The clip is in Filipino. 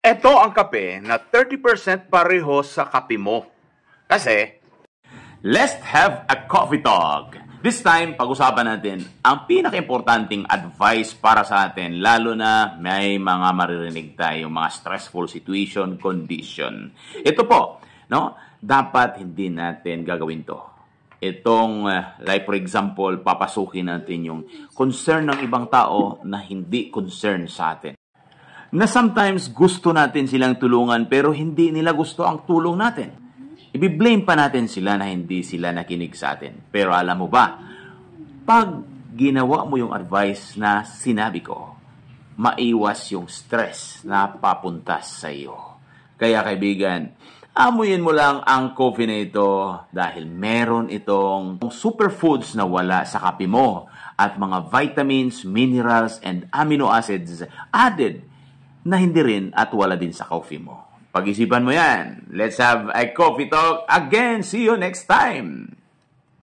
Ito ang kape na 30% pareho sa kape mo. Kasi, let's have a coffee talk. This time, pag-usapan natin ang pinaka-importanting advice para sa atin, lalo na may mga maririnig tayong mga stressful situation, condition. Ito po, no? Dapat hindi natin gagawin to. Itong, like for example, papasukin natin yung concern ng ibang tao na hindi concern sa atin. Na sometimes gusto natin silang tulungan pero hindi nila gusto ang tulong natin. Ibi-blame pa natin sila na hindi sila nakinig sa atin. Pero alam mo ba, pag ginawa mo yung advice na sinabi ko, maiwas yung stress na papunta sa iyo. Kaya kaibigan, amuyin mo lang ang coffee na ito dahil meron itong superfoods na wala sa kape mo at mga vitamins, minerals, and amino acids added na hindi rin at wala din sa coffee mo. Pag-isipan mo yan. Let's have a coffee talk again. See you next time.